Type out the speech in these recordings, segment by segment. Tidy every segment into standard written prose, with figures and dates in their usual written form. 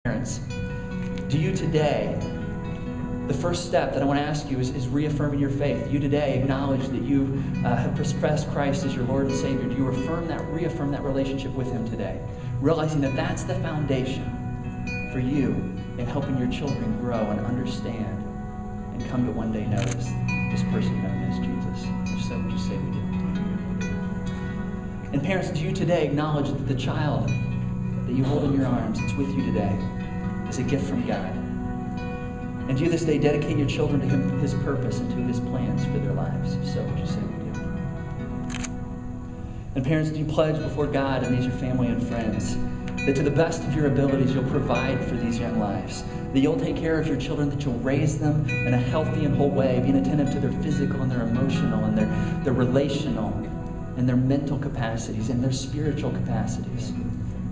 Parents, do you today, the first step that I want to ask you is reaffirming your faith. Do you today acknowledge that you have professed Christ as your Lord and Savior? Do you reaffirm that relationship with Him today? Realizing that that's the foundation for you in helping your children grow and understand and come to one day know this person known as Jesus. If so, would you say we do? And parents, do you today acknowledge that the child that you hold in your arms, that's with you today, is a gift from God? And do you this day dedicate your children to Him, His purpose, and to His plans for their lives? If so, would you say we do? And parents, do you pledge before God and these your family and friends that to the best of your abilities you'll provide for these young lives, that you'll take care of your children, that you'll raise them in a healthy and whole way, being attentive to their physical and their emotional and their relational and their mental capacities and their spiritual capacities?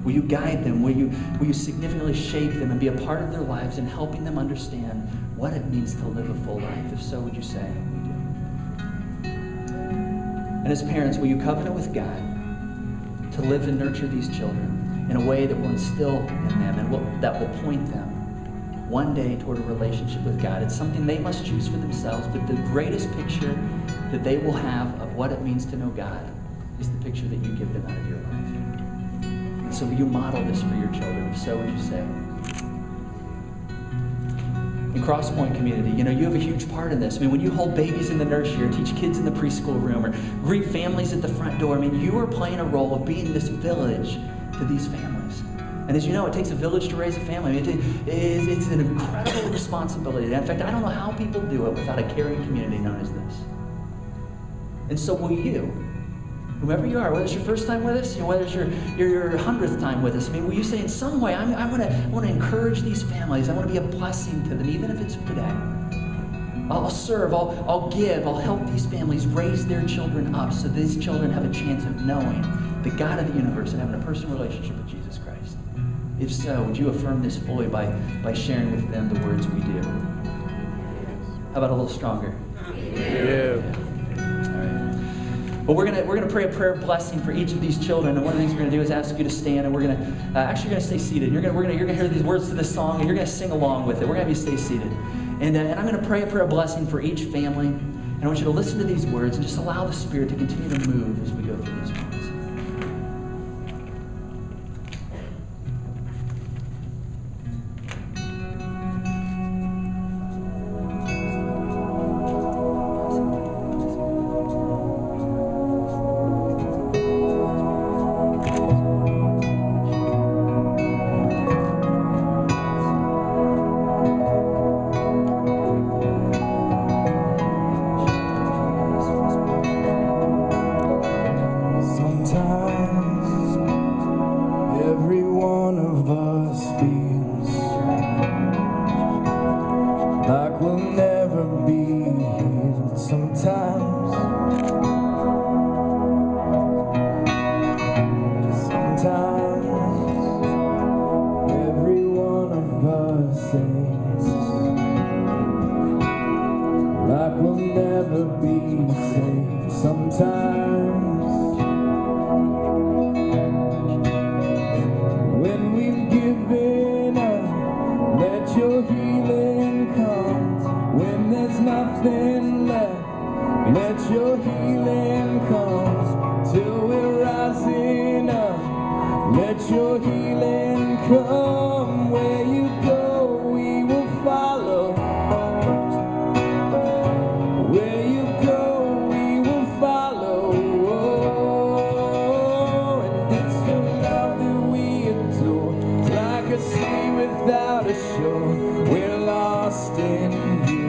Will you guide them? Will you significantly shape them and be a part of their lives in helping them understand what it means to live a full life? If so, would you say we do? And as parents, will you covenant with God to live and nurture these children in a way that will instill in them and that will point them one day toward a relationship with God? It's something they must choose for themselves, but the greatest picture that they will have of what it means to know God is the picture that you give them out of your life. And so will you model this for your children? If so, would you say? In Crosspoint community, you have a huge part in this. I mean, when you hold babies in the nursery or teach kids in the preschool room or greet families at the front door, you are playing a role of being this village to these families. And as you know, it takes a village to raise a family. It's an incredible responsibility. In fact, I don't know how people do it without a caring community known as this. And so will you, whomever you are, whether it's your first time with us, whether it's your 100th time with us, will you say in some way, I want to encourage these families. I want to be a blessing to them, even if it's today. I'll serve, I'll give, I'll help these families raise their children up so these children have a chance of knowing the God of the universe and having a personal relationship with Jesus Christ. If so, would you affirm this fully by sharing with them the words we do? How about a little stronger? Yeah. Well, we're gonna pray a prayer of blessing for each of these children, and one of the things we're gonna do is ask you to stand, and we're gonna stay seated. You're gonna hear these words to this song, and you're gonna sing along with it. We're gonna have you stay seated, and I'm gonna pray a prayer of blessing for each family, and I want you to listen to these words and just allow the Spirit to continue to move as we go through these words. Without a shore, we're lost in you.